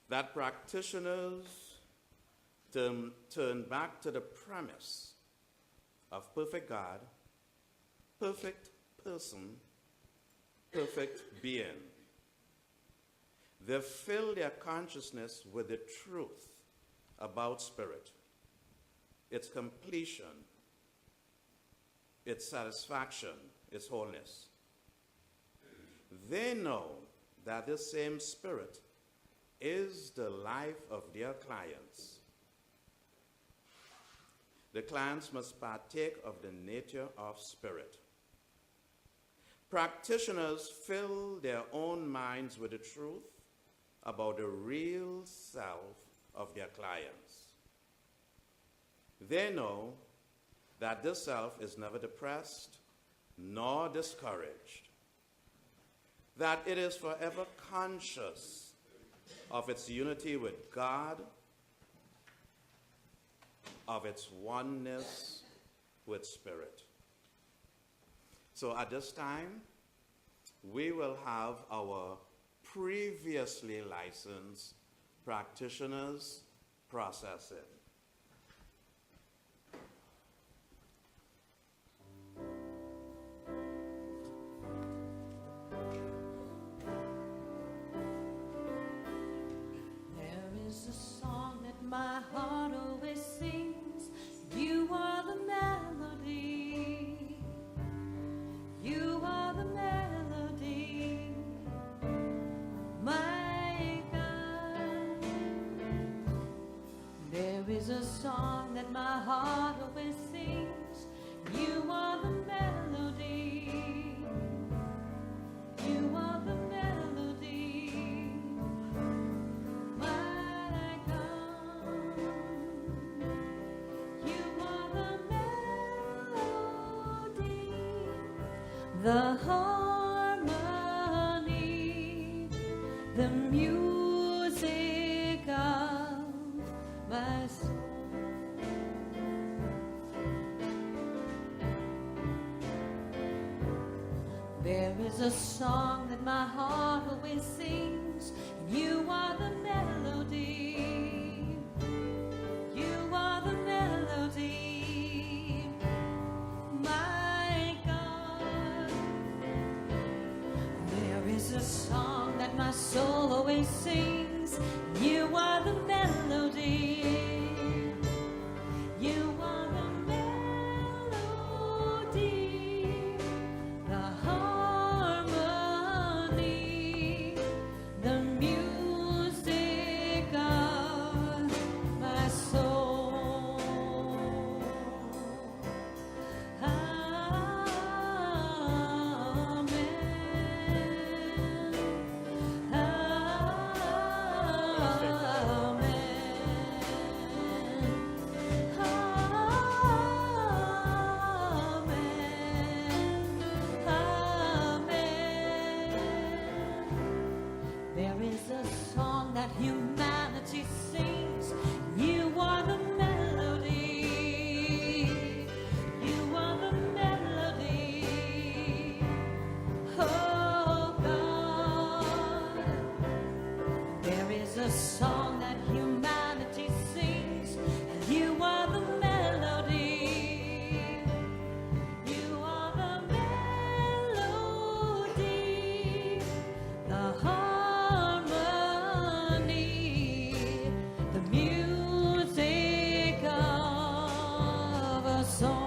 that practitioners turn back to the premise of perfect God, perfect person, perfect being. They fill their consciousness with the truth about spirit, its completion, its satisfaction, its wholeness. They know that this same spirit is the life of their clients. The clients must partake of the nature of spirit. Practitioners fill their own minds with the truth about the real self of their clients. They know that this self is never depressed nor discouraged, that it is forever conscious of its unity with God, of its oneness with spirit. So at this time, we will have our previously licensed practitioners process it. My heart always sings, you are the melody, you are the melody, my God. There is a song that my heart always sings, you are the melody, you are the melody. The harmony, the music of my soul. There is a song that my heart always sings, and you are the melody, you are the melody, my is a song that my soul always sings. You are the melody. You are the melody, the harmony, the music of my soul. Humanity sings, you are the melody, you are the melody, oh God. There is a song that humanity sings, and you are the melody, you are the melody, the music of a song.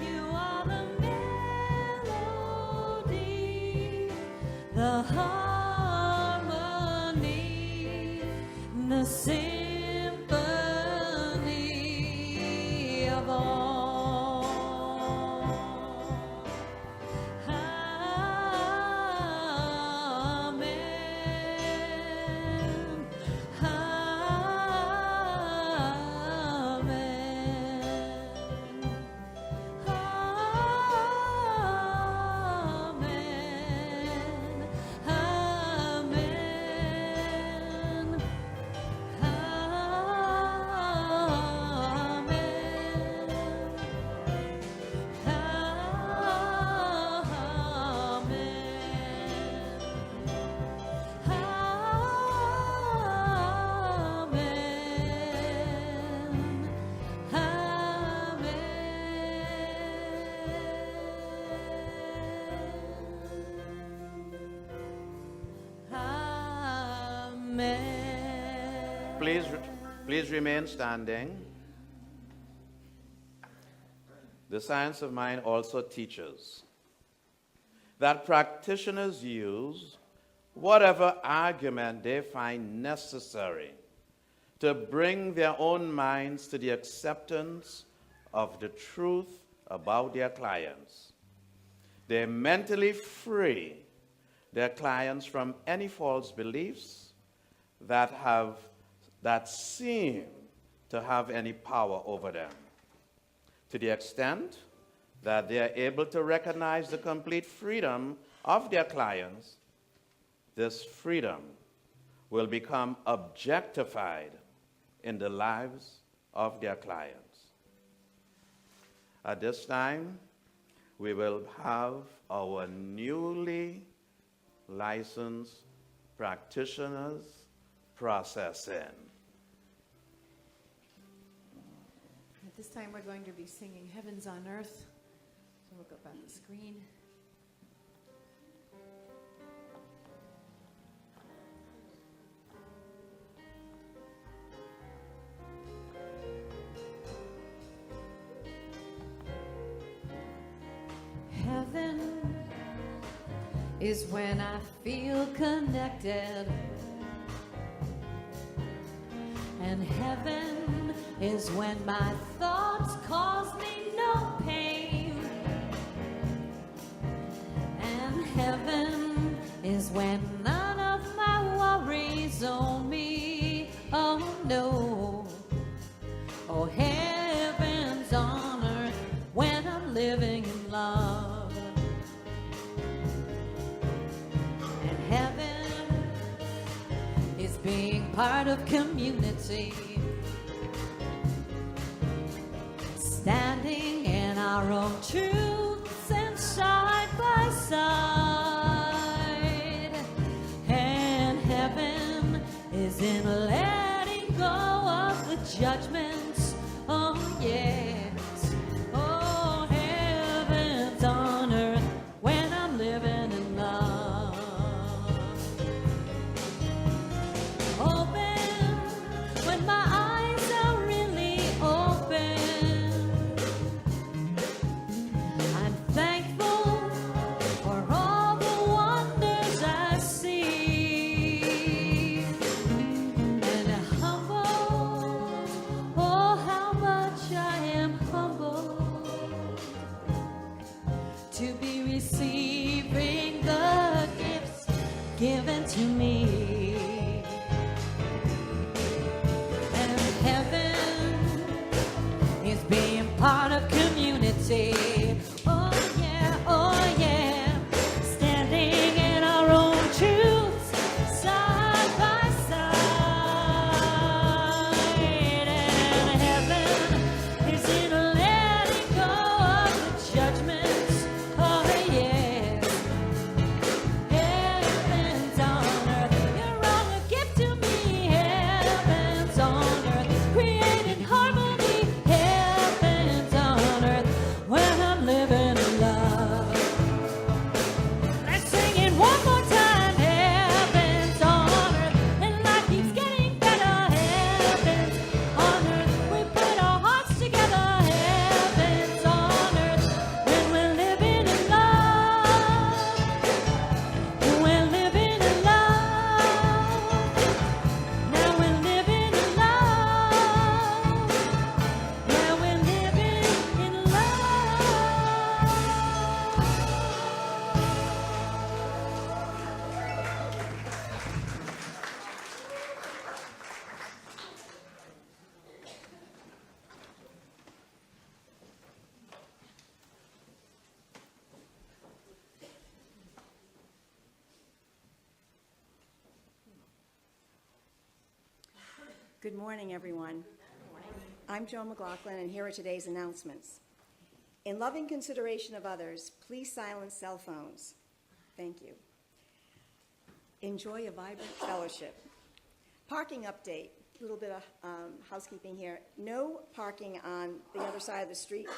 You are the melody, the harmony, the symphony of all. Please remain standing. The science of mind also teaches that practitioners use whatever argument they find necessary to bring their own minds to the acceptance of the truth about their clients. They mentally free their clients from any false beliefs that seem to have any power over them, to the extent that they are able to recognize the complete freedom of their clients. This freedom will become objectified in the lives of their clients. At this time, we will have our newly licensed practitioners process in. At this time, we're going to be singing Heavens on Earth. So we'll go back to the screen. Heaven is when I feel connected, and heaven is when my thoughts cause me no pain, and heaven is when none of my worries own me. Oh no, oh heaven's on earth when I'm living in love. Heaven is being part of community, standing in our own truths and side by side. And heaven is in letting go of the judgments. Oh yes, oh heaven's on earth when I'm living in love. Given to me, and heaven is being part of community. Oh yeah, standing in our own truths, side by side. And heaven is in letting go of the judgments. Oh yeah. Heaven's on earth, you're all a gift to me. Heaven's on earth, creating harmony. Heaven's on earth, when I'm living in love. Let's sing it one more time. Heaven's on earth, and life keeps getting better. Heaven's on earth, we put our hearts together. Heaven's on earth, when we're living in love. We're living in love. Now we're living in love. Now we're living in love. Good morning, everyone. I'm Joan McLaughlin, and here are today's announcements. In loving consideration of others, please silence cell phones. Thank you. Enjoy a vibrant fellowship. Parking update, a little bit of housekeeping here. No parking on the other side of the street,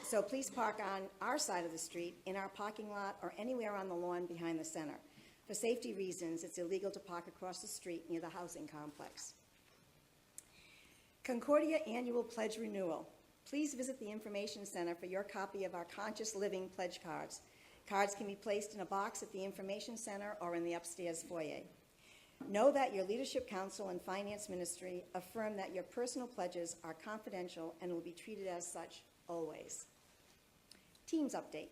so please park on our side of the street, in our parking lot, or anywhere on the lawn behind the center. For safety reasons, it's illegal to park across the street near the housing complex. Concordia Annual Pledge Renewal. Please visit the Information Center for your copy of our Conscious Living pledge cards. Cards can be placed in a box at the Information Center or in the upstairs foyer. Know that your Leadership Council and Finance Ministry affirm that your personal pledges are confidential and will be treated as such always. Teens update.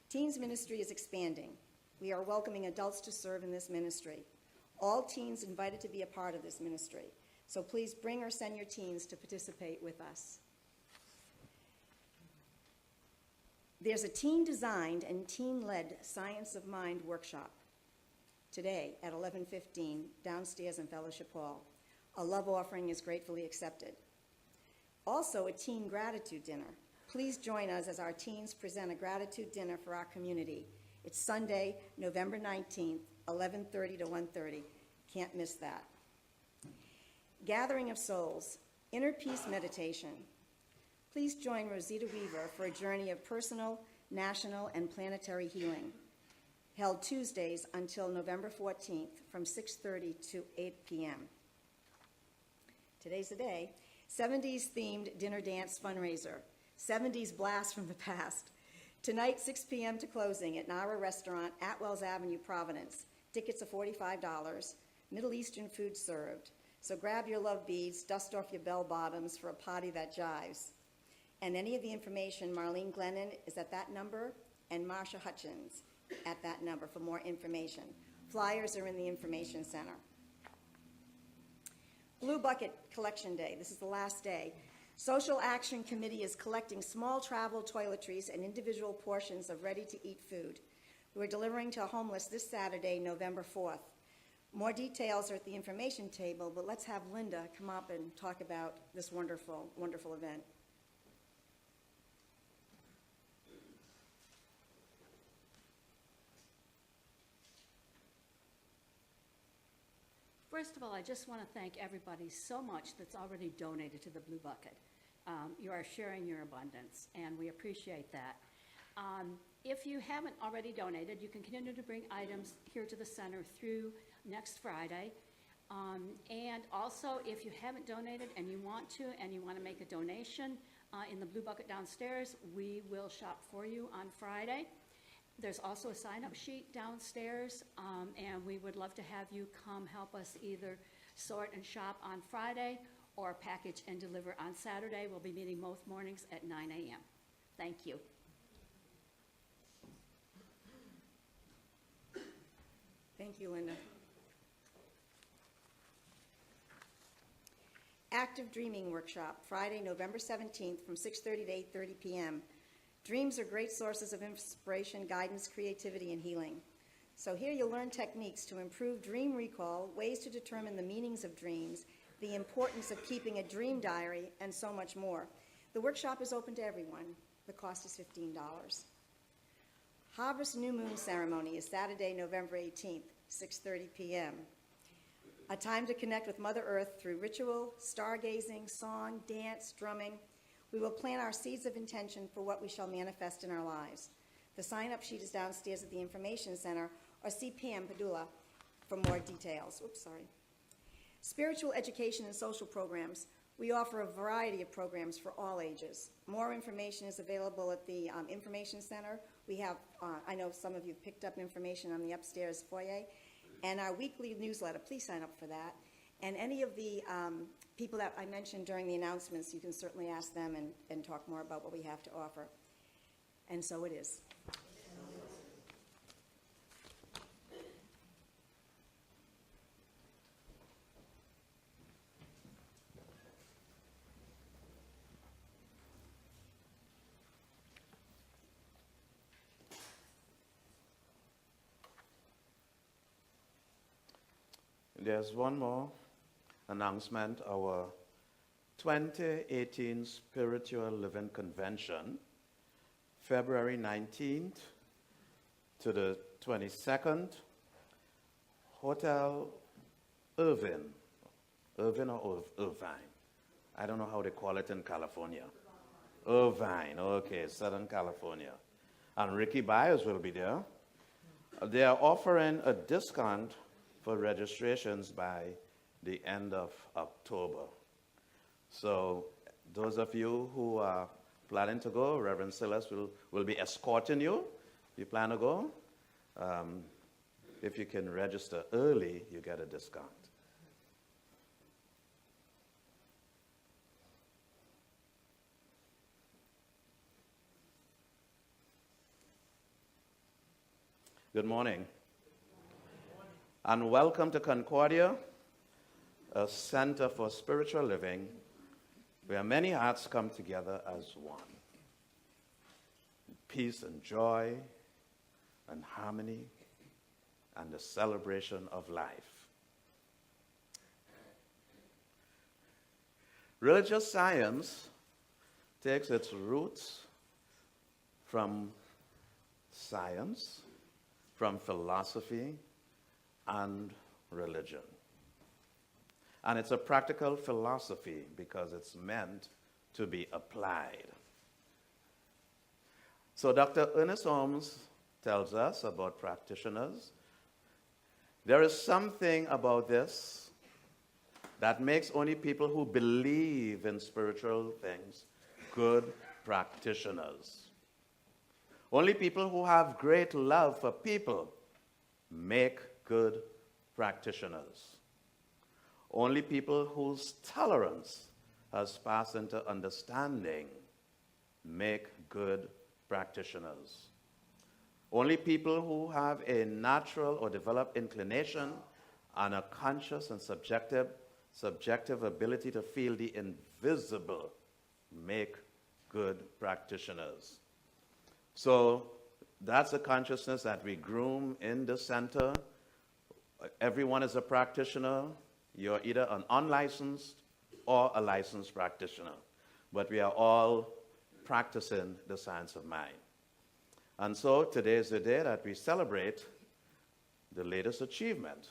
Teens ministry is expanding. We are welcoming adults to serve in this ministry. All teens invited to be a part of this ministry. So please bring or send your teens to participate with us. There's a teen-designed and teen-led Science of Mind workshop today at 11:15 downstairs in Fellowship Hall. A love offering is gratefully accepted. Also, a teen gratitude dinner. Please join us as our teens present a gratitude dinner for our community. It's Sunday, November 19th, 11:30 to 1:30. Can't miss that. Gathering of Souls, Inner Peace Meditation. Please join Rosita Weaver for a journey of personal, national, and planetary healing, held Tuesdays until November 14th from 6:30 to 8 p.m. Today's the day. 70s themed dinner dance fundraiser. 70s blast from the past. Tonight, 6 p.m. to closing at Nara Restaurant, Atwells Avenue, Providence. Tickets are $45. Middle Eastern food served. So grab your love beads, dust off your bell bottoms for a party that jives. And any of the information, Marlene Glennon is at that number, and Marsha Hutchins at that number for more information. Flyers are in the Information Center. Blue Bucket Collection Day. This is the last day. Social Action Committee is collecting small travel toiletries and individual portions of ready-to-eat food. We're delivering to homeless this Saturday, November 4th. More details are at the information table, but let's have Linda come up and talk about this wonderful, wonderful event. First of all, I just want to thank everybody so much that's already donated to the Blue Bucket. You are sharing your abundance, and we appreciate that. If you haven't already donated, you can continue to bring items here to the center through next Friday. And also, if you haven't donated and you want to make a donation in the Blue Bucket downstairs, we will shop for you on Friday. There's also a sign-up sheet downstairs, and we would love to have you come help us either sort and shop on Friday or package and deliver on Saturday. We'll be meeting both mornings at 9 a.m. Thank you. Thank you, Linda. Active Dreaming Workshop, Friday, November 17th from 6:30 to 8:30 p.m. Dreams are great sources of inspiration, guidance, creativity, and healing. So here you'll learn techniques to improve dream recall, ways to determine the meanings of dreams, the importance of keeping a dream diary, and so much more. The workshop is open to everyone. The cost is $15. Harvest New Moon Ceremony is Saturday, November 18th, 6:30 p.m. A time to connect with Mother Earth through ritual, stargazing, song, dance, drumming. We will plant our seeds of intention for what we shall manifest in our lives. The sign-up sheet is downstairs at the Information Center, or see Pam Padula for more details. Spiritual education and social programs. We offer a variety of programs for all ages. More information is available at the Information Center. We have, I know some of you picked up information on the upstairs foyer, and our weekly newsletter. Please sign up for that. And any of the people that I mentioned during the announcements, you can certainly ask them and talk more about what we have to offer. And so it is. There's one more announcement. Our 2018 Spiritual Living Convention, February 19th to the 22nd, Hotel Irvine or Irvine. I don't know how they call it in California. Irvine, okay, Southern California. And Ricky Byers will be there. They are offering a discount for registrations by the end of October. So those of you who are planning to go, Reverend Silas will be escorting you. If you plan to go, if you can register early, you get a discount. Good morning. And welcome to Concordia, a center for spiritual living where many hearts come together as one. Peace and joy and harmony and the celebration of life. Religious science takes its roots from science, from philosophy, and religion. And it's a practical philosophy because it's meant to be applied. So Dr. Ernest Holmes tells us about practitioners. There is something about this that makes only people who believe in spiritual things good practitioners. Only people who have great love for people make good practitioners. Only people whose tolerance has passed into understanding make good practitioners. Only people who have a natural or developed inclination and a conscious and subjective ability to feel the invisible make good practitioners. So that's a consciousness that we groom in the center. Everyone is a practitioner. You're either an unlicensed or a licensed practitioner. But we are all practicing the science of mind. And so today is the day that we celebrate the latest achievement.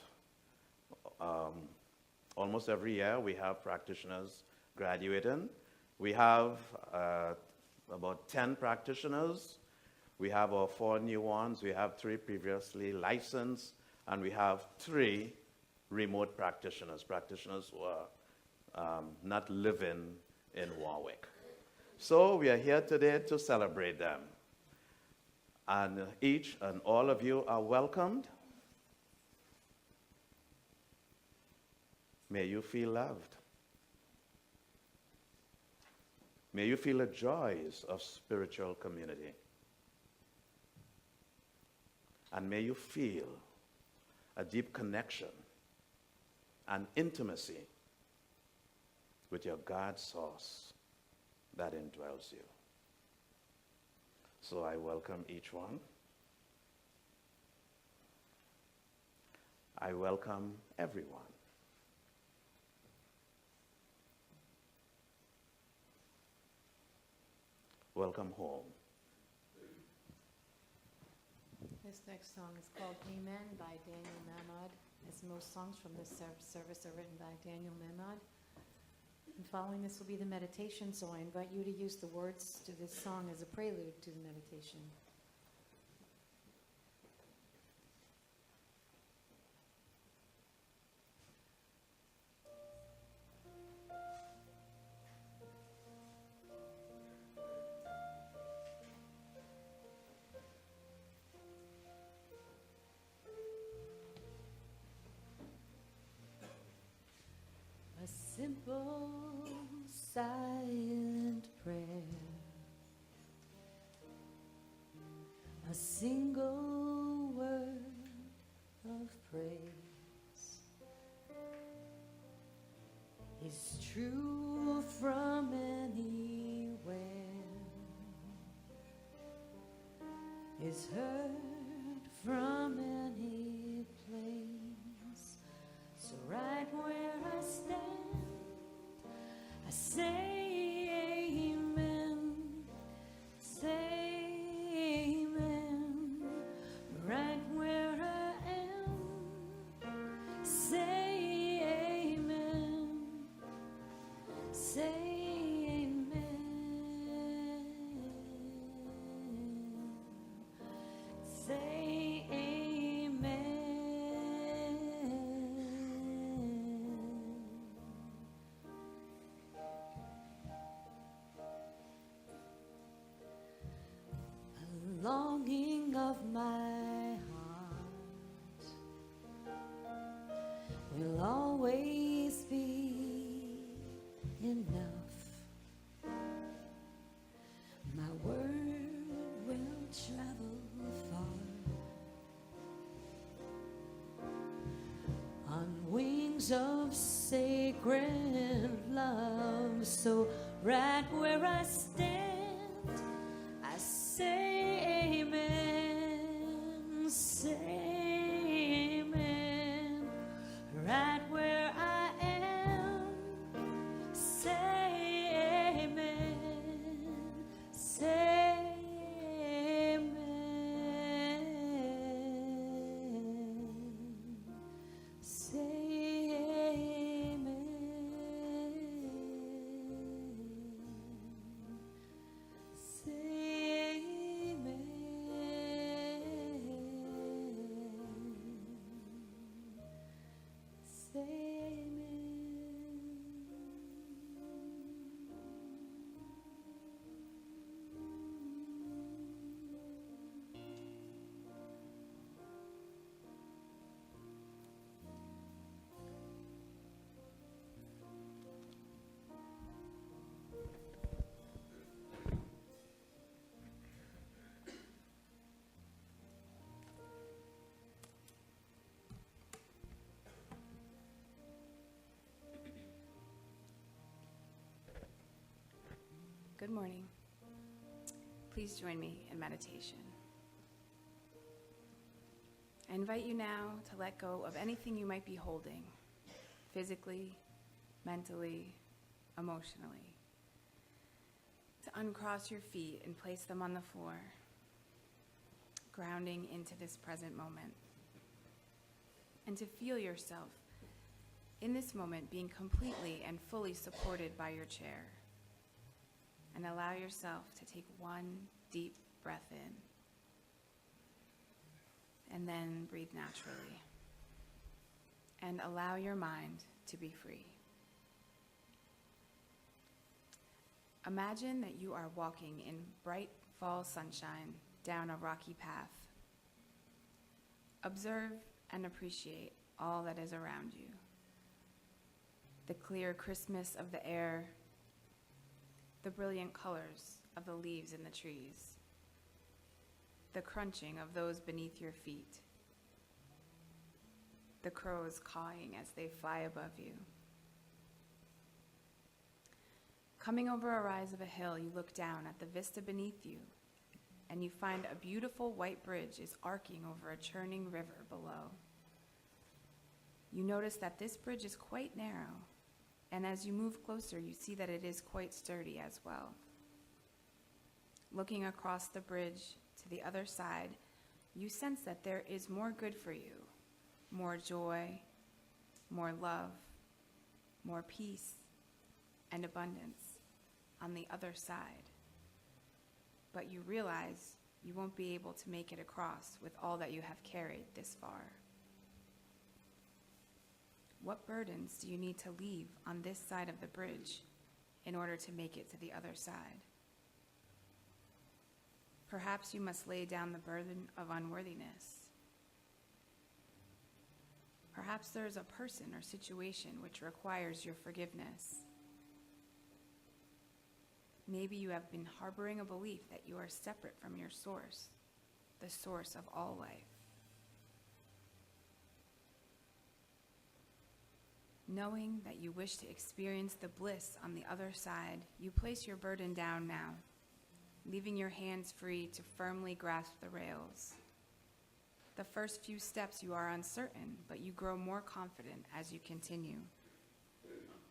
Almost every year we have practitioners graduating. We have about 10 practitioners. We have our 4 new ones. We have 3 previously licensed. And we have 3 remote practitioners who are not living in Warwick. So we are here today to celebrate them. And each and all of you are welcomed. May you feel loved. May you feel the joys of spiritual community. And may you feel a deep connection and intimacy with your God source that indwells you. So I welcome each one. I welcome everyone. Welcome home. This next song is called Amen by Daniel Mamad. As most songs from this service are written by Daniel Mamad. And following this will be the meditation, so I invite you to use the words to this song as a prelude to the meditation. A simple, silent prayer, a single word of praise is true from anywhere, is heard from any place. So right where I stand, I say amen, say amen. Right where I am, say amen, say amen, say amen. songs of sacred love. So right where I stand, I say amen, say amen. Right where I am, say amen, say amen, say amen, say amen, say amen. Good morning. Please join me in meditation. I invite you now to let go of anything you might be holding, physically, mentally, emotionally. To uncross your feet and place them on the floor, grounding into this present moment. And to feel yourself in this moment being completely and fully supported by your chair. And allow yourself to take one deep breath in. And then breathe naturally. And allow your mind to be free. Imagine that you are walking in bright fall sunshine down a rocky path. Observe and appreciate all that is around you. The clear crispness of the air, the brilliant colors of the leaves in the trees, the crunching of those beneath your feet, the crows cawing as they fly above you. Coming over a rise of a hill, you look down at the vista beneath you, and you find a beautiful white bridge is arcing over a churning river below. You notice that this bridge is quite narrow, and as you move closer, you see that it is quite sturdy as well. Looking across the bridge to the other side, you sense that there is more good for you, more joy, more love, more peace, and abundance on the other side. But you realize you won't be able to make it across with all that you have carried this far. What burdens do you need to leave on this side of the bridge in order to make it to the other side? Perhaps you must lay down the burden of unworthiness. Perhaps there is a person or situation which requires your forgiveness. Maybe you have been harboring a belief that you are separate from your source, the source of all life. Knowing that you wish to experience the bliss on the other side, you place your burden down now, leaving your hands free to firmly grasp the rails. The first few steps you are uncertain, but you grow more confident as you continue,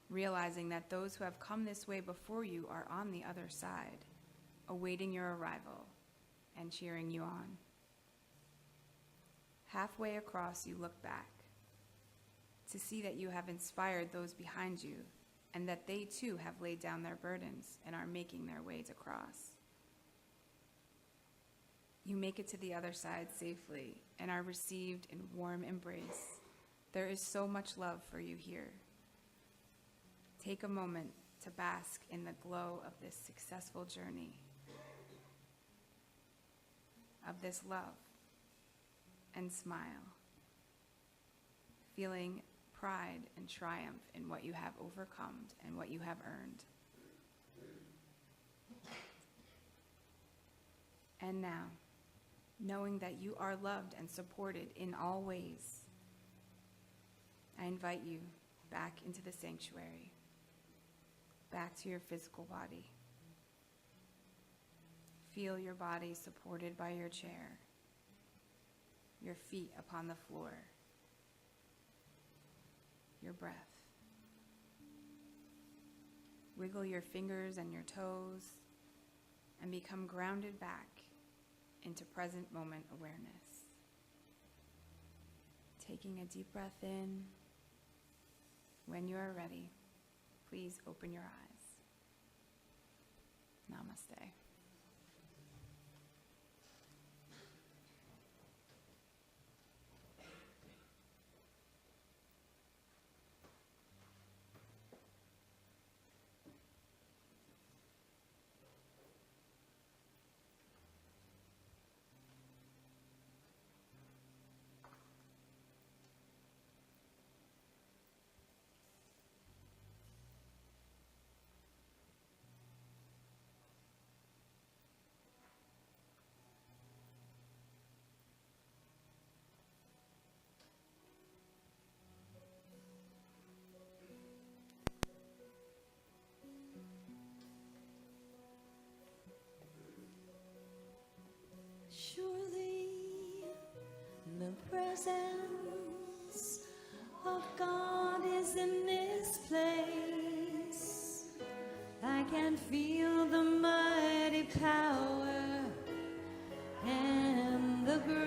realizing that those who have come this way before you are on the other side, awaiting your arrival and cheering you on. Halfway across, you look back to see that you have inspired those behind you and that they too have laid down their burdens and are making their ways across. You make it to the other side safely and are received in warm embrace. There is so much love for you here. Take a moment to bask in the glow of this successful journey, of this love, and smile, feeling pride and triumph in what you have overcome and what you have earned. And now, knowing that you are loved and supported in all ways, I invite you back into the sanctuary, back to your physical body. Feel your body supported by your chair, your feet upon the floor, your breath. Wiggle your fingers and your toes and become grounded back into present moment awareness. Taking a deep breath in. When you are ready, please open your eyes. Namaste. Surely the presence of God is in this place. I can feel the mighty power and the grace.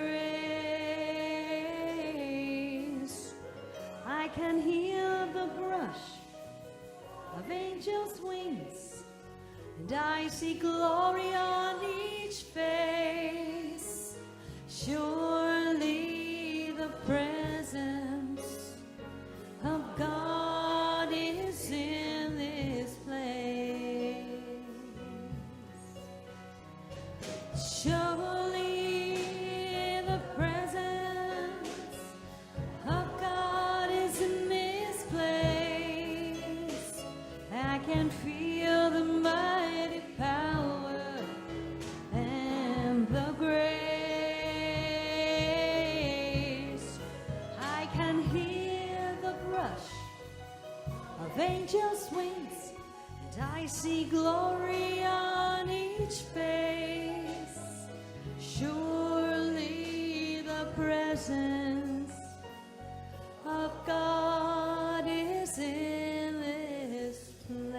I can hear the brush of angels' wings, and I see glory on each face. Surely the presence of God is in this place. Surely the presence of God is in this place. I can feel the mighty power and the grace. I can hear the brush of angels' wings, and I see glory on each face. Surely the presence of God is in this place.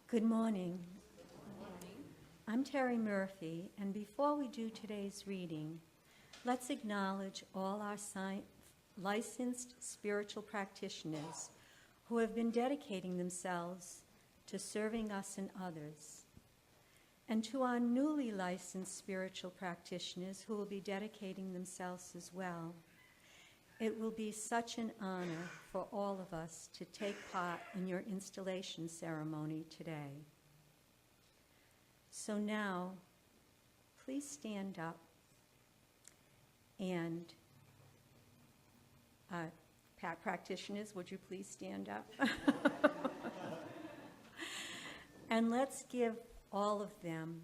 Good morning. I'm Terry Murphy, and before we do today's reading, let's acknowledge all our licensed spiritual practitioners who have been dedicating themselves to serving us and others, and to our newly licensed spiritual practitioners who will be dedicating themselves as well. It will be such an honor for all of us to take part in your installation ceremony today. So now, please stand up and practitioners, would you please stand up? And let's give all of them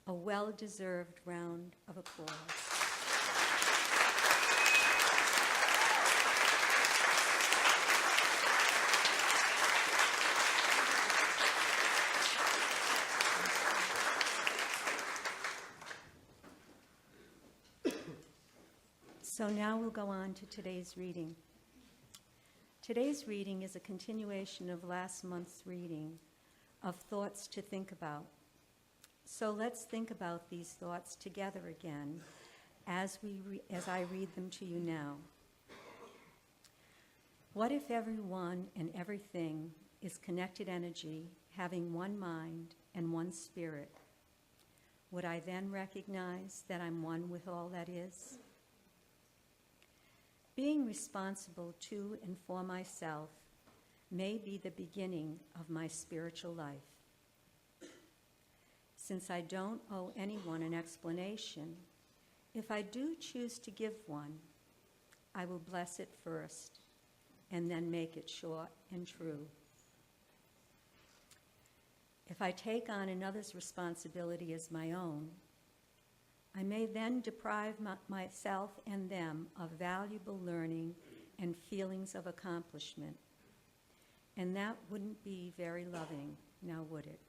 a well-deserved round of applause. So now we'll go on to today's reading. Today's reading is a continuation of last month's reading of Thoughts to Think About. So let's think about these thoughts together again as I read them to you now. What if everyone and everything is connected energy, having one mind and one spirit? Would I then recognize that I'm one with all that is? Being responsible to and for myself may be the beginning of my spiritual life. Since I don't owe anyone an explanation, if I do choose to give one, I will bless it first and then make it short and true. If I take on another's responsibility as my own, I may then deprive myself and them of valuable learning and feelings of accomplishment. And that wouldn't be very loving, now would it?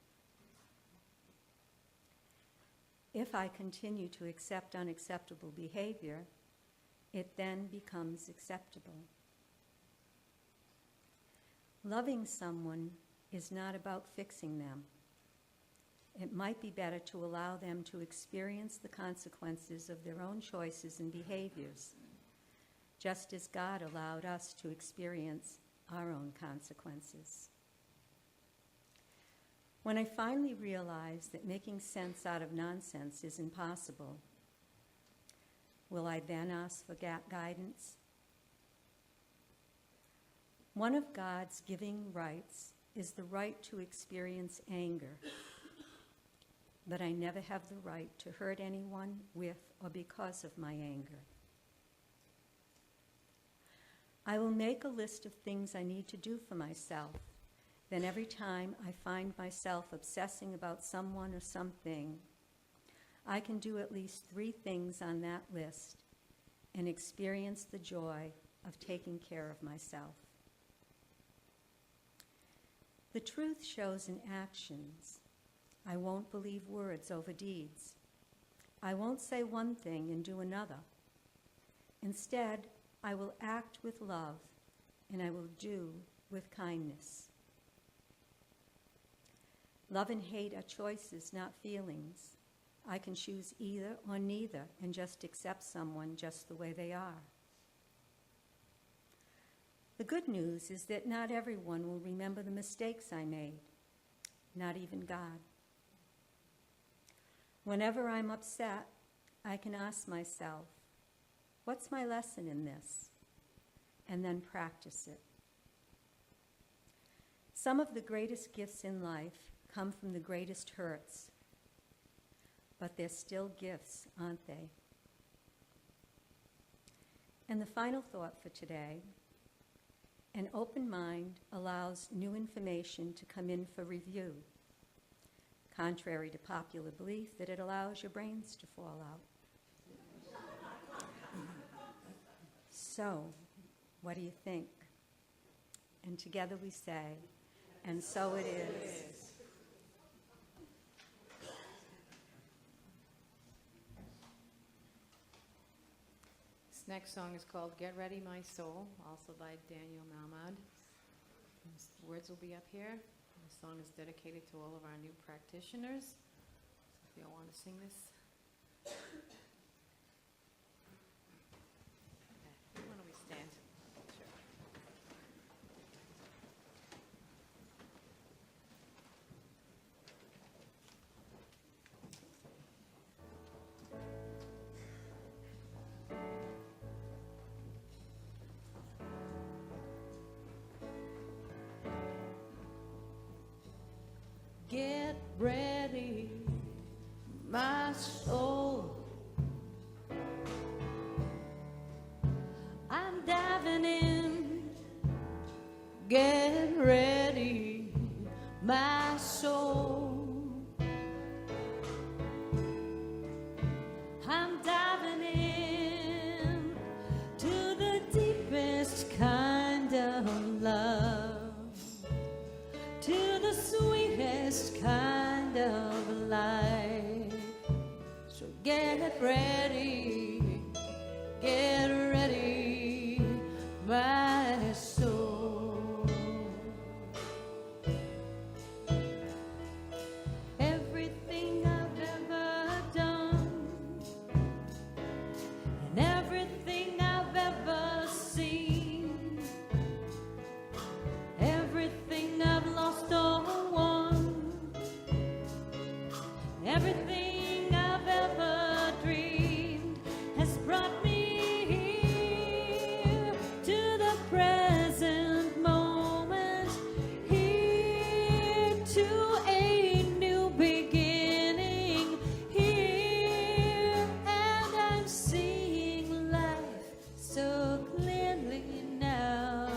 If I continue to accept unacceptable behavior, it then becomes acceptable. Loving someone is not about fixing them. It might be better to allow them to experience the consequences of their own choices and behaviors, just as God allowed us to experience our own consequences. When I finally realized that making sense out of nonsense is impossible, will I then ask for guidance? One of God's giving rights is the right to experience anger, but I never have the right to hurt anyone with or because of my anger. I will make a list of things I need to do for myself. Then every time I find myself obsessing about someone or something, I can do at least 3 things on that list and experience the joy of taking care of myself. The truth shows in actions. I won't believe words over deeds. I won't say one thing and do another. Instead, I will act with love, and I will do with kindness. Love and hate are choices, not feelings. I can choose either or neither and just accept someone just the way they are. The good news is that not everyone will remember the mistakes I made, not even God. Whenever I'm upset, I can ask myself, what's my lesson in this? And then practice it. Some of the greatest gifts in life come from the greatest hurts, but they're still gifts, aren't they? And the final thought for today, an open mind allows new information to come in for review, contrary to popular belief that it allows your brains to fall out. So, what do you think? And together we say, and so it is. This next song is called Get Ready, My Soul, also by Daniel Malmad. The words will be up here. The song is dedicated to all of our new practitioners. So if you all want to sing this. Okay, why don't we stand? Sure. Get ready, my soul. I'm diving in. Get ready, my soul. I'm diving in to the deepest kind of love, to the sweetest kind of life. So get ready, my soul. Everything I've ever done and everything I've ever seen, everything I've lost or won, everything I've ever dreamed has brought me here to the present moment, here to a new beginning, here, and I'm seeing life so clearly now.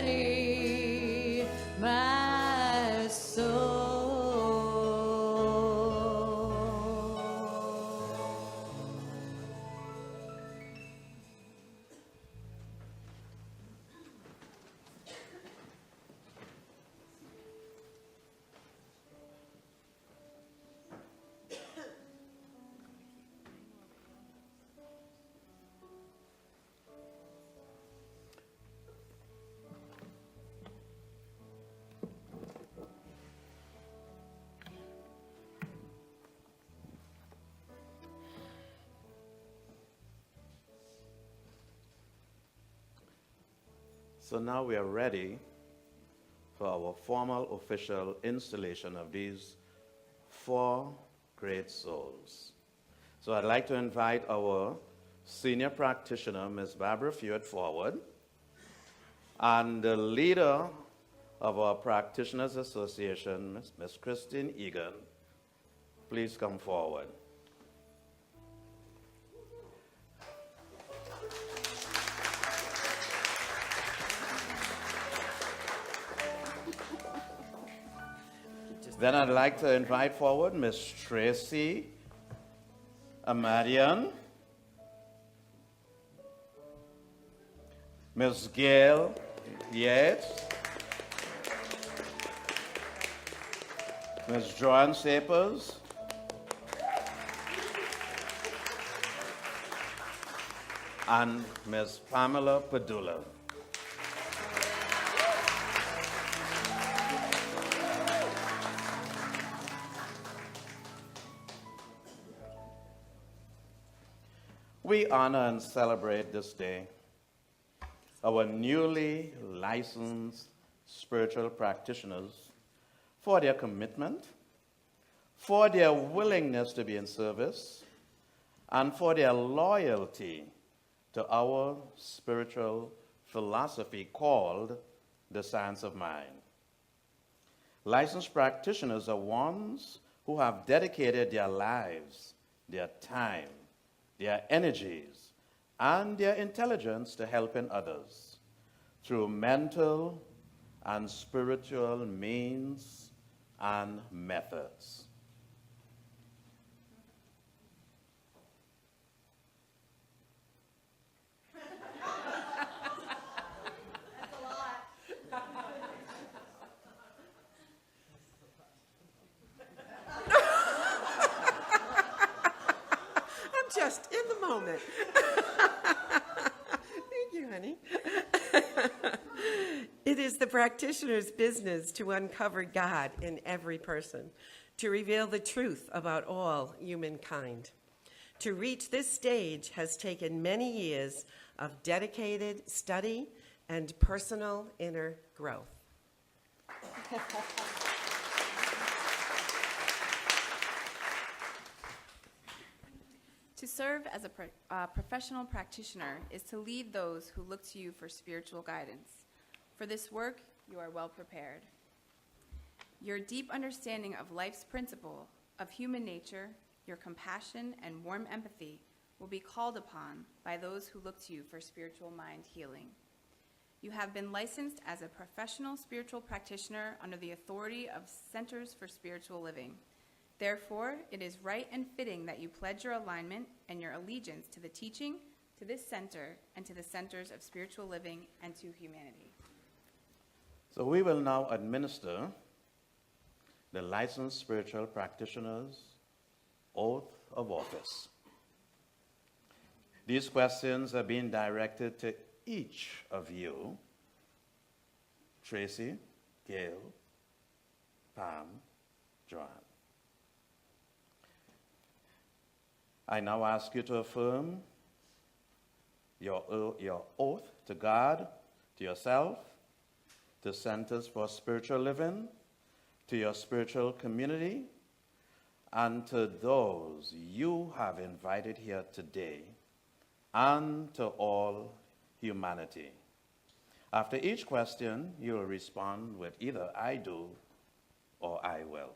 ready, my soul. So now we are ready for our formal official installation of these 4 great souls. So I'd like to invite our senior practitioner, Ms. Barbara Fewett, forward, and the leader of our Practitioners Association, Ms. Christine Egan, please come forward. Then I'd like to invite forward Ms. Tracy Amadian, Ms. Gail Yates, Ms. Joanne Sapers, and Ms. Pamela Padula. We honor and celebrate this day our newly licensed spiritual practitioners for their commitment, for their willingness to be in service, and for their loyalty to our spiritual philosophy called the science of mind. Licensed practitioners are ones who have dedicated their lives, their time, their energies, and their intelligence to helping others through mental and spiritual means and methods. Just in the moment. Thank you, honey. It is the practitioner's business to uncover God in every person, to reveal the truth about all humankind. To reach this stage has taken many years of dedicated study and personal inner growth. To serve as a professional practitioner is to lead those who look to you for spiritual guidance. For this work, you are well prepared. Your deep understanding of life's principle, of human nature, your compassion and warm empathy will be called upon by those who look to you for spiritual mind healing. You have been licensed as a professional spiritual practitioner under the authority of Centers for Spiritual Living. Therefore, it is right and fitting that you pledge your alignment and your allegiance to the teaching, to this center, and to the centers of spiritual living and to humanity. So we will now administer the licensed spiritual practitioner's oath of office. These questions are being directed to each of you, Tracy, Gail, Pam, Joanne. I now ask you to affirm your oath to God, to yourself, to Centers for Spiritual Living, to your spiritual community, and to those you have invited here today, and to all humanity. After each question, you will respond with either I do or I will.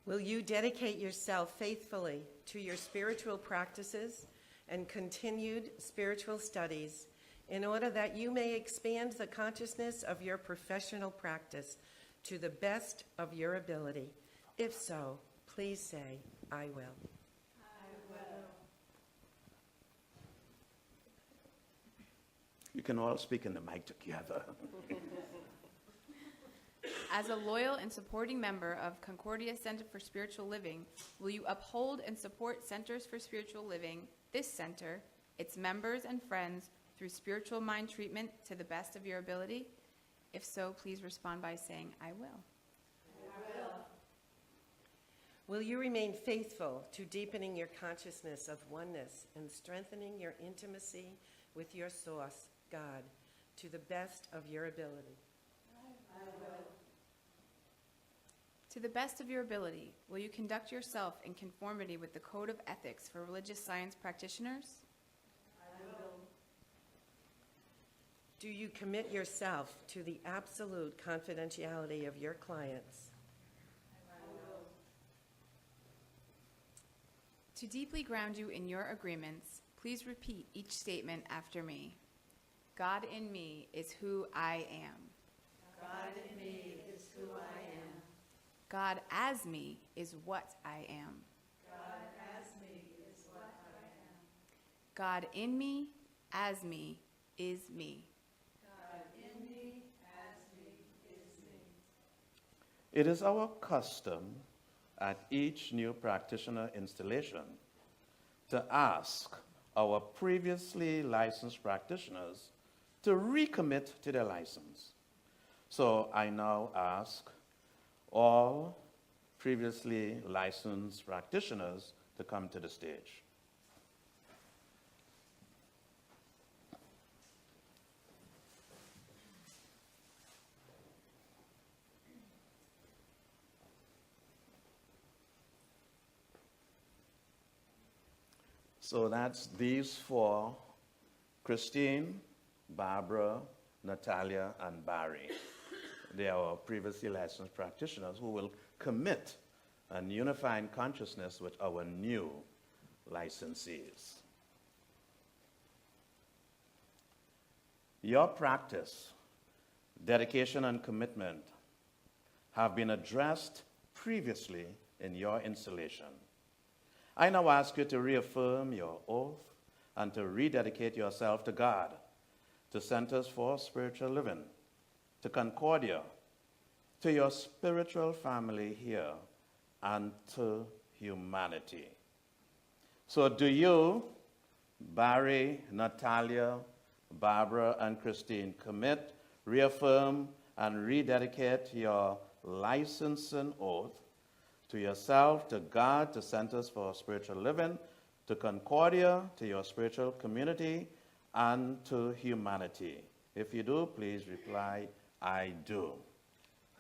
Will you dedicate yourself faithfully to your spiritual practices and continued spiritual studies in order that you may expand the consciousness of your professional practice to the best of your ability? If so, please say, I will. You can all speak in the mic together. As a loyal and supporting member of Concordia Center for Spiritual Living, will you uphold and support Centers for Spiritual Living, this center, its members and friends, through spiritual mind treatment to the best of your ability? If so, please respond by saying, I will. Will you remain faithful to deepening your consciousness of oneness and strengthening your intimacy with your source, God, to the best of your ability? To the best of your ability, will you conduct yourself in conformity with the Code of Ethics for Religious Science Practitioners? Do you commit yourself to the absolute confidentiality of your clients? To deeply ground you in your agreements, please repeat each statement after me. God in me is who I am. God in me is who I am. God as me is what I am. God as me is what I am. God in me, as me, is me. God in me, as me, is me. It is our custom at each new practitioner installation to ask our previously licensed practitioners to recommit to their license. So I now ask all previously licensed practitioners to come to the stage. So that's these four: Christine, Barbara, Natalia, and Barry. They are our previously licensed practitioners who will commit and unifying consciousness with our new licensees. Your practice, dedication, and commitment have been addressed previously in your installation. I now ask you to reaffirm your oath and to rededicate yourself to God, to Centers for Spiritual Living, to Concordia, to your spiritual family here, and to humanity. So do you, Barry, Natalia, Barbara, and Christine, commit, reaffirm, and rededicate your licensing oath to yourself, to God, to Centers for Spiritual Living, to Concordia, to your spiritual community, and to humanity? If you do, please reply, I do.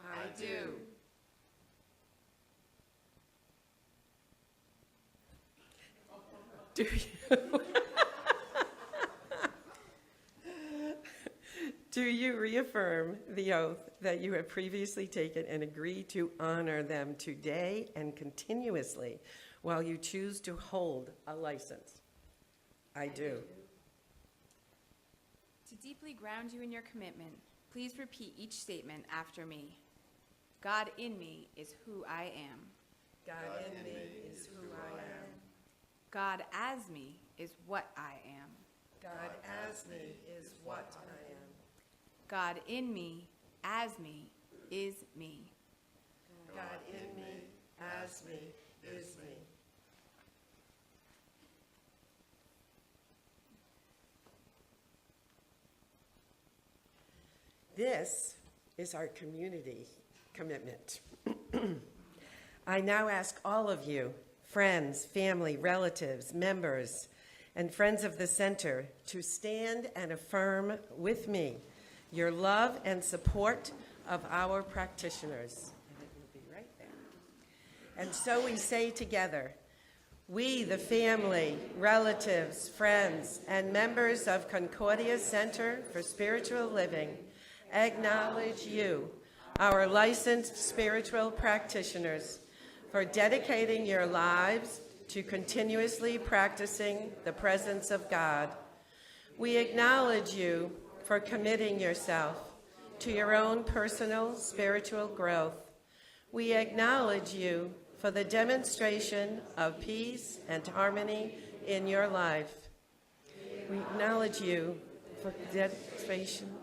I do. Do you? Do you reaffirm the oath that you have previously taken and agree to honor them today and continuously while you choose to hold a license? I do. To deeply ground you in your commitment, please repeat each statement after me. God in me is who I am. God in me is who I am. God as me is what I am. God as me is what I am. God in me, as me, is me. God in me, as me, is me. This is our community commitment. I now ask all of you, friends, family, relatives, members, and friends of the center, to stand and affirm with me your love and support of our practitioners. And it will be right there. And so we say together, we, the family, relatives, friends, and members of Concordia Center for Spiritual Living, acknowledge you, our licensed spiritual practitioners, for dedicating your lives to continuously practicing the presence of God. We acknowledge you for committing yourself to your own personal spiritual growth. We acknowledge you for the demonstration of peace and harmony in your life. We acknowledge you for demonstration.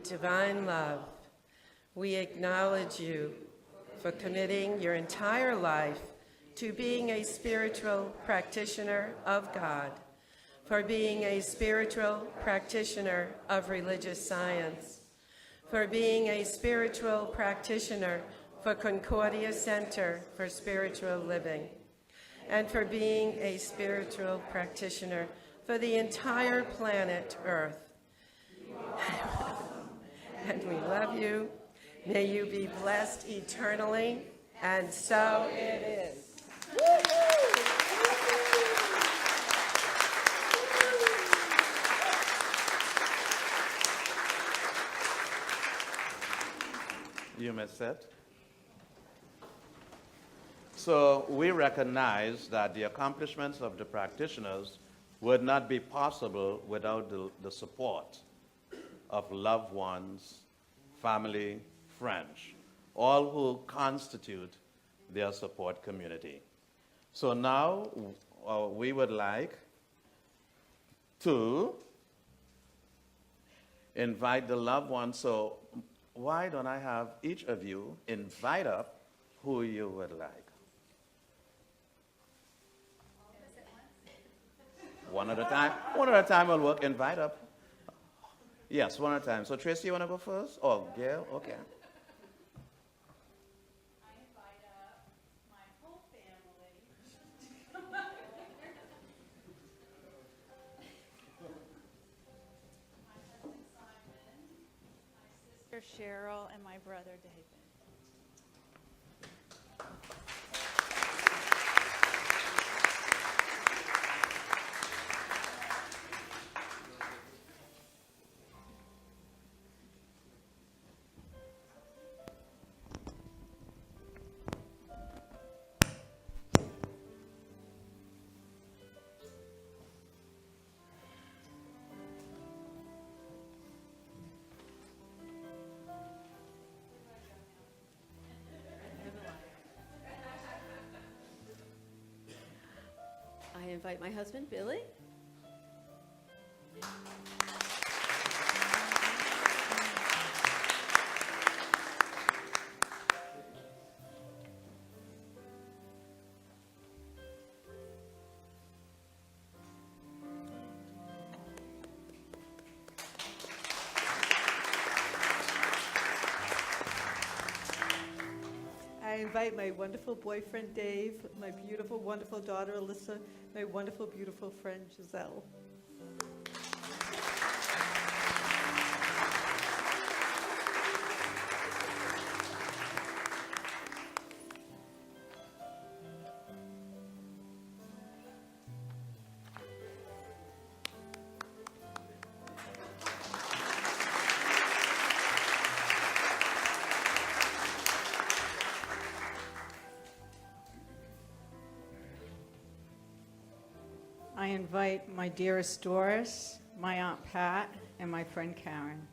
Divine love. We acknowledge you for committing your entire life to being a spiritual practitioner of God, for being a spiritual practitioner of religious science, for being a spiritual practitioner for Concordia Center for Spiritual Living, and for being a spiritual practitioner for the entire planet Earth. And we love you. May you be blessed eternally, and so it is. You may sit. So we recognize that the accomplishments of the practitioners would not be possible without the support of loved ones, family, friends, all who constitute their support community. So now we would like to invite the loved ones. So why don't I have each of you invite up who you would like? One at a time. One at a time will work. Invite up. Yes, one at a time. So Tracy, you want to go first? Oh, Gail? Okay. I invite up my whole family. My husband Simon, my sister Cheryl, and my brother David. I invite my husband, Billy. I invite my wonderful boyfriend, Dave, my beautiful, wonderful daughter, Alyssa, my wonderful, beautiful friend, Giselle. I invite my dearest Doris, my Aunt Pat, and my friend Karen.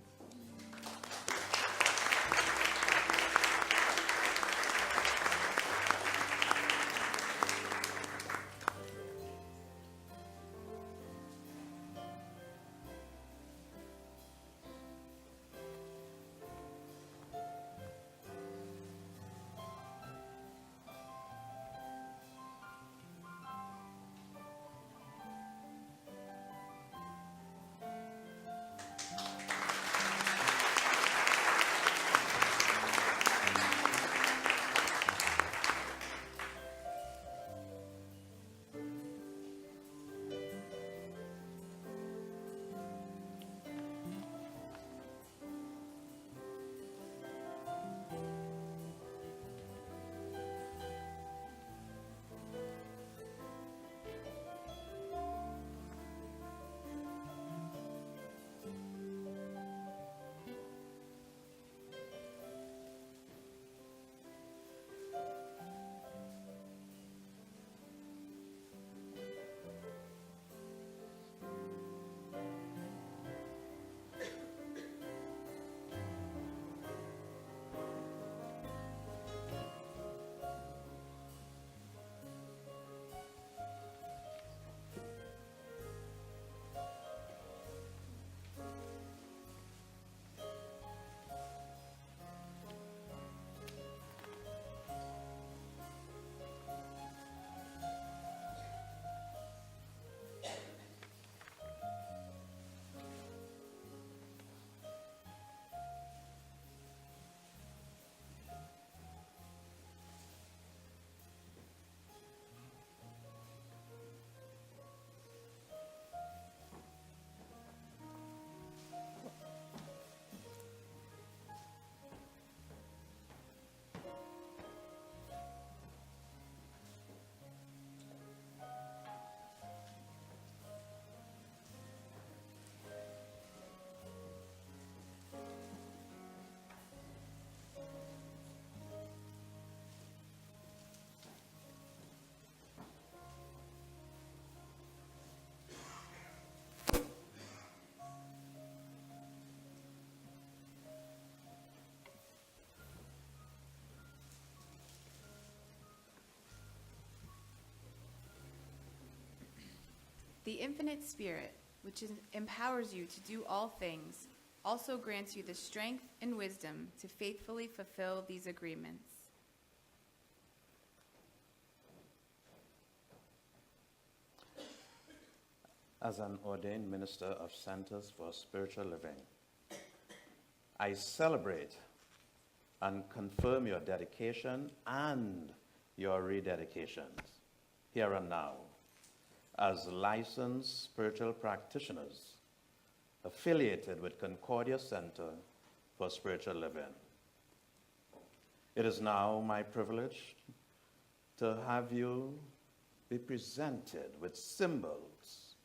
The infinite Spirit, which empowers you to do all things, also grants you the strength and wisdom to faithfully fulfill these agreements. As an ordained minister of Centers for Spiritual Living, I celebrate and confirm your dedication and your rededications here and now as licensed spiritual practitioners affiliated with Concordia Center for Spiritual Living. It is now my privilege to have you be presented with symbols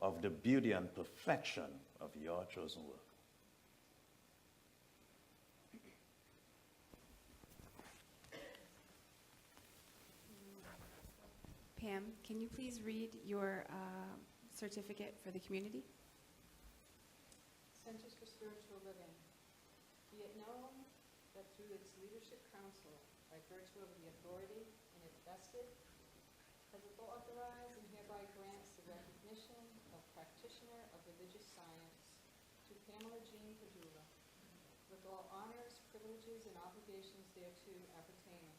of the beauty and perfection of your chosen work. Pam, can you please read your certificate for the community? Centers for Spiritual Living. Be it known that through its leadership council, by virtue of the authority in it vested, has authorized and hereby grants the recognition of practitioner of religious science to Pamela Jean Padula, with all honors, privileges, and obligations thereto appertaining.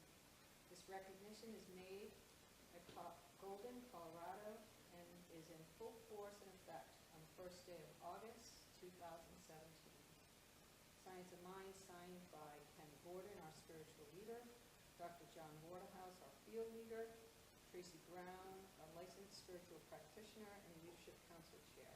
This recognition is made at Golden, Colorado, and is in full force and effect on the first day of August, 2017. Science of Mind signed by Ken Gordon, our spiritual leader, Dr. John Waterhouse, our field leader, Tracy Brown, a licensed spiritual practitioner and leadership council chair.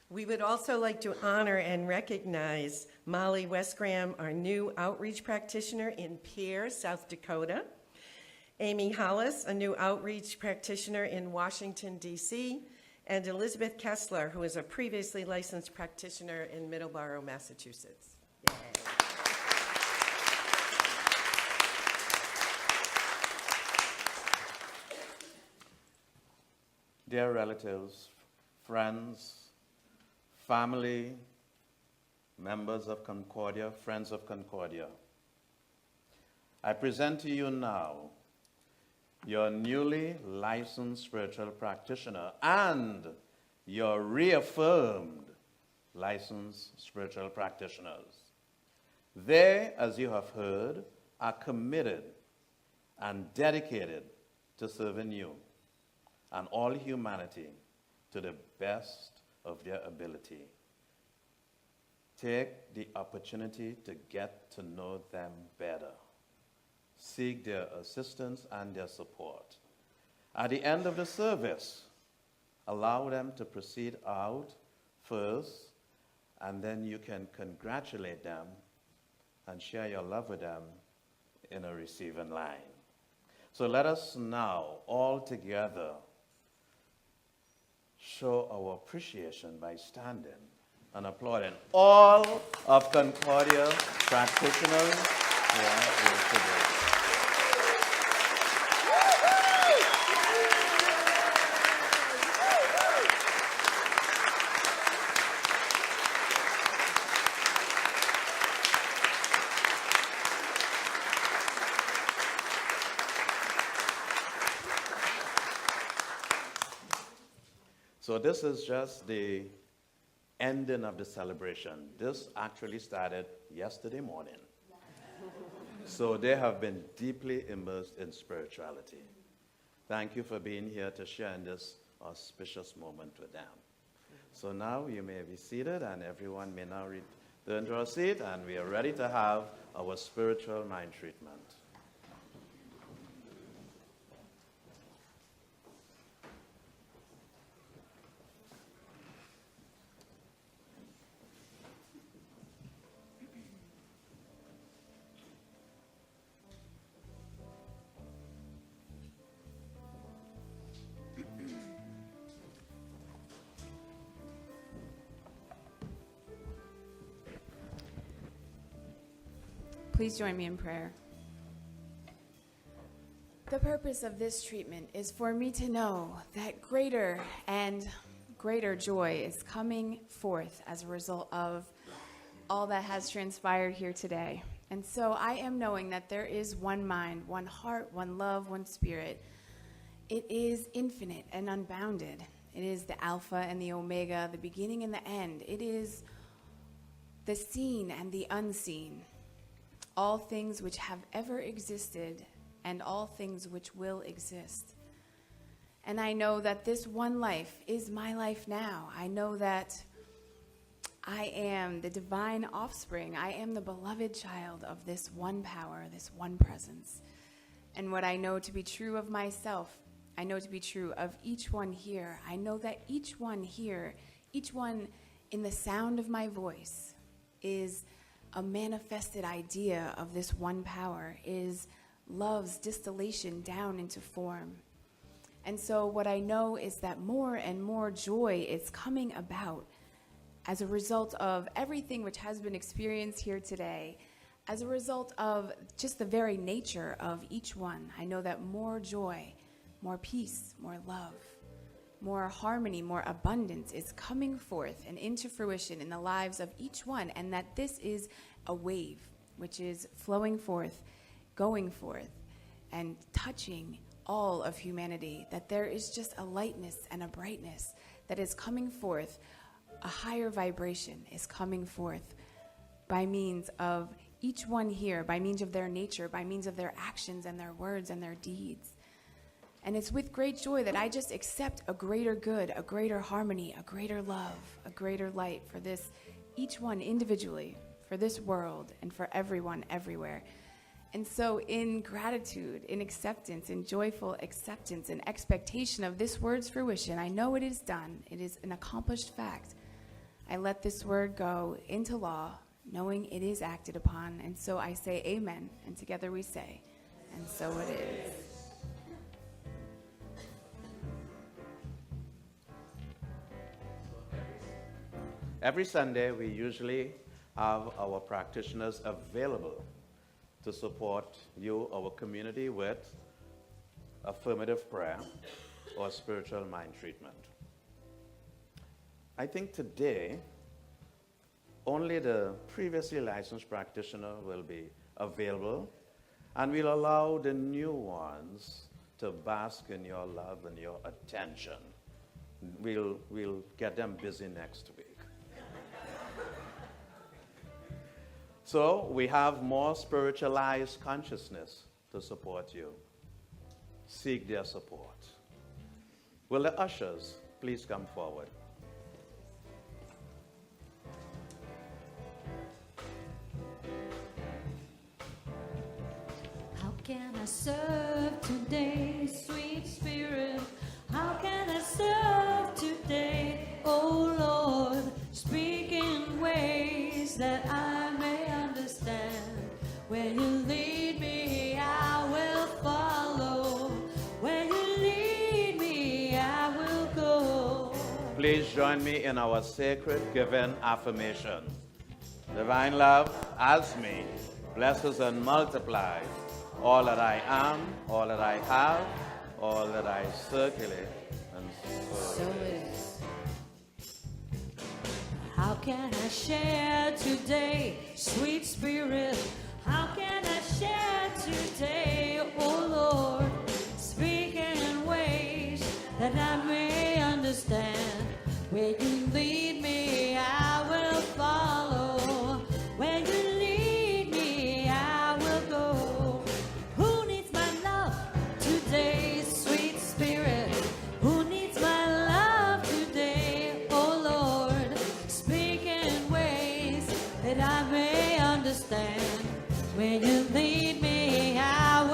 We would also like to honor and recognize Molly Westgram, our new outreach practitioner in Pierre, South Dakota. Amy Hollis, a new outreach practitioner in Washington, D.C., and Elizabeth Kessler, who is a previously licensed practitioner in Middleborough, Massachusetts. Yay. Dear relatives, friends, family, members of Concordia, friends of Concordia, I present to you now your newly licensed spiritual practitioner and your reaffirmed licensed spiritual practitioners. They, as you have heard, are committed and dedicated to serving you and all humanity to the best of their ability. Take the opportunity to get to know them better. Seek their assistance and their support. At the end of the service, allow them to proceed out first, and then you can congratulate them and share your love with them in a receiving line. So let us now all together show our appreciation by standing and applauding all of Concordia practitioners here today. So this is just the ending of the celebration. This actually started yesterday morning. So they have been deeply immersed in spirituality. Thank you for being here to share in this auspicious moment with them. So now you may be seated, and everyone may now return to our seat, and we are ready to have our spiritual mind treatment. Please join me in prayer. The purpose of this treatment is for me to know that greater and greater joy is coming forth as a result of all that has transpired here today. And so I am knowing that there is one mind, one heart, one love, one spirit. It is infinite and unbounded. It is the Alpha and the Omega, the beginning and the end. It is the seen and the unseen, all things which have ever existed and all things which will exist. And I know that this one life is my life now. I know that I am the divine offspring. I am the beloved child of this one power, this one presence. And what I know to be true of myself, I know to be true of each one here. I know that each one here, each one in the sound of my voice, is a manifested idea of this one power, is love's distillation down into form. And so what I know is that more and more joy is coming about as a result of everything which has been experienced here today, as a result of just the very nature of each one. I know that more joy, more peace, more love, more harmony, more abundance is coming forth and into fruition in the lives of each one, and that this is a wave which is flowing forth, going forth, and touching all of humanity, that there is just a lightness and a brightness that is coming forth. A higher vibration is coming forth by means of each one here, by means of their nature, by means of their actions and their words and their deeds. And it's with great joy that I just accept a greater good, a greater harmony, a greater love, a greater light for this, each one individually, for this world, and for everyone everywhere. And so in gratitude, in acceptance, in joyful acceptance and expectation of this word's fruition, I know it is done. It is an accomplished fact. I let this word go into law, knowing it is acted upon. And so I say amen, and together we say, and so it is. Every Sunday, we usually have our practitioners available to support you, our community, with affirmative prayer or spiritual mind treatment. I think today, only the previously licensed practitioner will be available, and we'll allow the new ones to bask in your love and your attention. We'll get them busy next week. So we have more spiritualized consciousness to support you. Seek their support. Will the ushers please come forward? How can I serve today, sweet spirit? How can I serve today, oh Lord? Speak in ways that I may understand. When you lead me, I will follow. When you lead me, I will go. Please join me in our sacred given affirmation. Divine love, as me, blesses and multiplies all that I am, all that I have, all that I circulate, and so it is. How can I share today, sweet spirit? How can I share today, oh Lord? Speak in ways that I may understand. Where you lead me, I will follow. When you lead me, I will go. Who needs my love today, sweet spirit? Who needs my love today, oh Lord? Speak in ways that I may understand. When you lead me, I will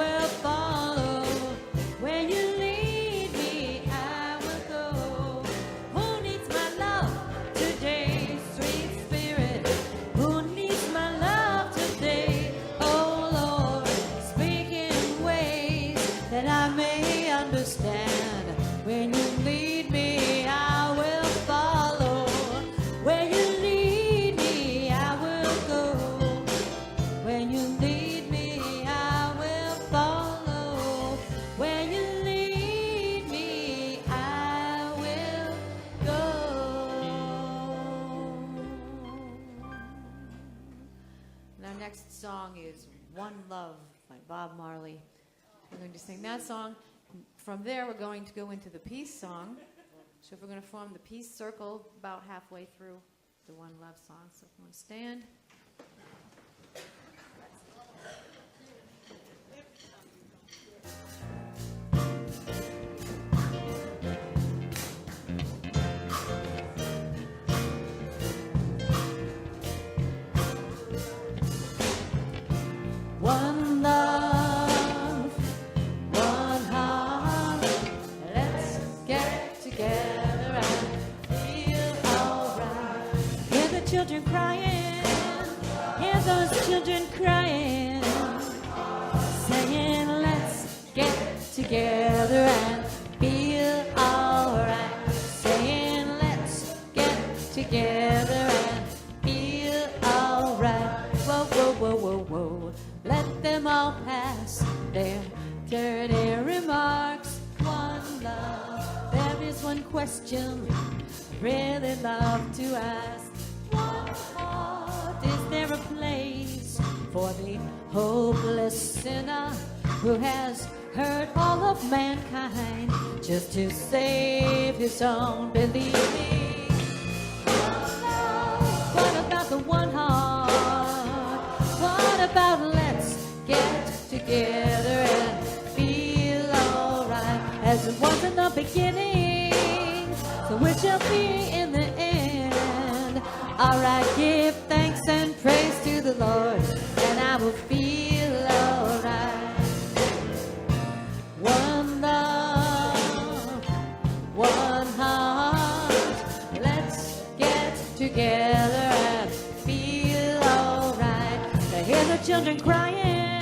song is One Love by Bob Marley. We're going to sing that song. From there, we're going to go into the peace song. So if we're going to form the peace circle about halfway through the One Love song. So if you want to stand. One love, one heart. Let's get together and feel alright. Hear the children crying, hear those children crying, saying let's get together and feel alright. Saying let's get together and feel alright. Whoa, whoa, whoa, whoa, whoa. Let them all pass their dirty remarks. One love. There is one question I'd really love to ask. One heart. Is there a place for the hopeless sinner who has hurt all of mankind just to save his own? Believe me. One love. What about the one heart? What about let's get together and feel alright as it was in the beginning, so it shall be in the end. Alright, give thanks and praise to the Lord, and I will feel alright. One love, one heart, let's get together and feel alright. I hear the children crying,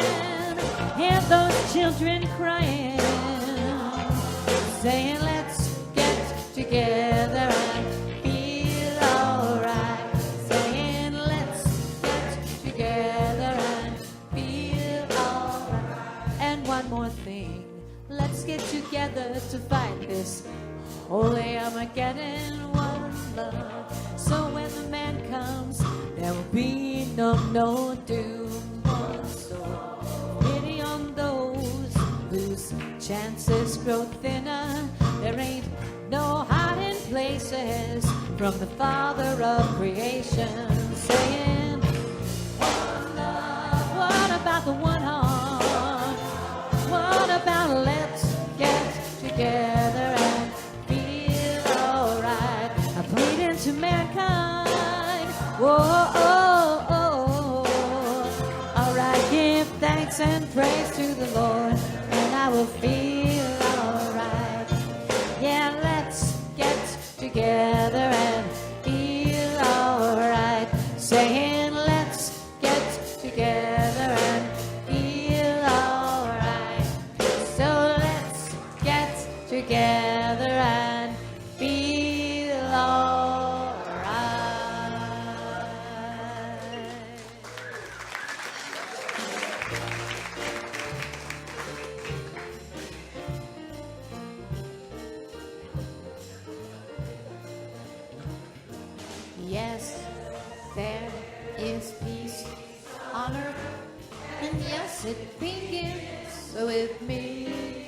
hear those children crying, saying let's get together and feel alright. Saying let's get together and feel alright. And one more thing, let's get together to fight this holy Armageddon. One love, so when the man comes, there will be no doom. One soul, pity on those whose chances grow thinner. There ain't no hiding places from the Father of creation. Saying, one love, what about the one heart? What about let's get together and feel alright? I'm pleading to mankind. Whoa, oh, oh, oh. Alright, give thanks and praise to the Lord, and I will feel alright. Yeah, let's get together and feel alright. Saying let's get together and feel alright. So let's get together and feel alright. Yes, there is peace on earth, and yes, it begins with me.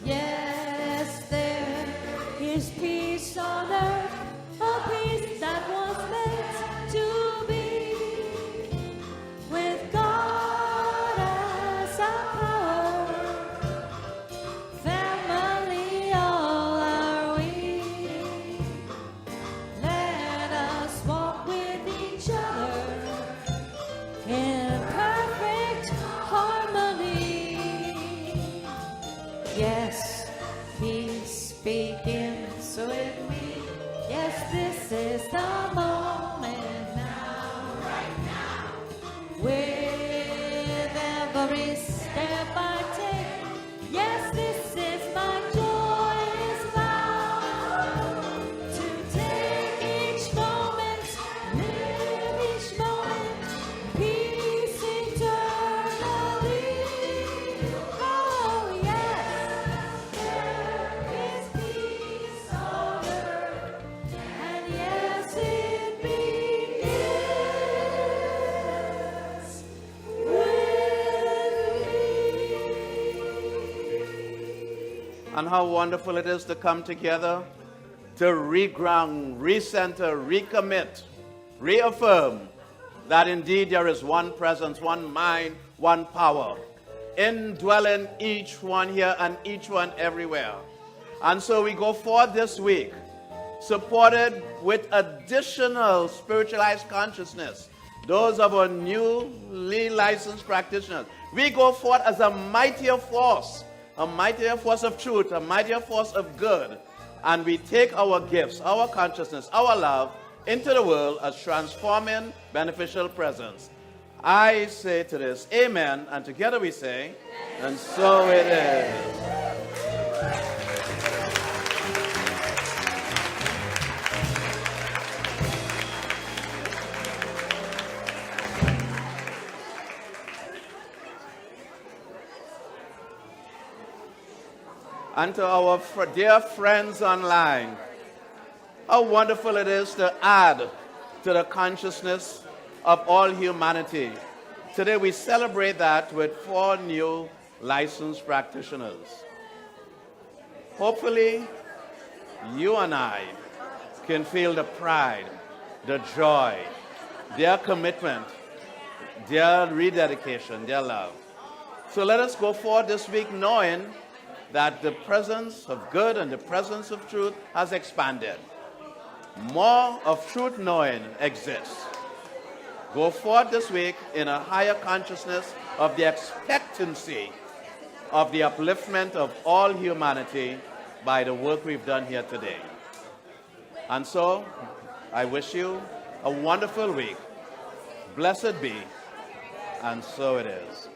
Yes, there is peace on earth, a peace that was meant to be. With God as our power, family all are we. Let us walk with each other in perfect harmony. Yes, peace begins with me. Yes, this is the moment now, right now. With every step I take, yes, this is my joyous vow. To take each moment, live each moment, peace eternally. Oh yes, there is peace on earth, and yes, it begins And how wonderful it is to come together to reground, recenter, recommit, reaffirm that indeed there is one presence, one mind, one power, indwelling each one here and each one everywhere. And so we go forth this week, supported with additional spiritualized consciousness, those of our newly licensed practitioners. We go forth as a mightier force of truth, a mightier force of good, and we take our gifts, our consciousness, our love into the world as transforming, beneficial presence. I say to this, amen, and together we say, and so it is. And to our dear friends online, how wonderful it is to add to the consciousness of all humanity. Today we celebrate that with 4 new licensed practitioners. Hopefully, you and I can feel the pride, the joy, their commitment, their rededication, their love. So let us go forward this week knowing that the presence of good and the presence of truth has expanded. More of truth knowing exists. Go forth this week in a higher consciousness of the expectancy of the upliftment of all humanity by the work we've done here today. And so, I wish you a wonderful week. Blessed be, and so it is.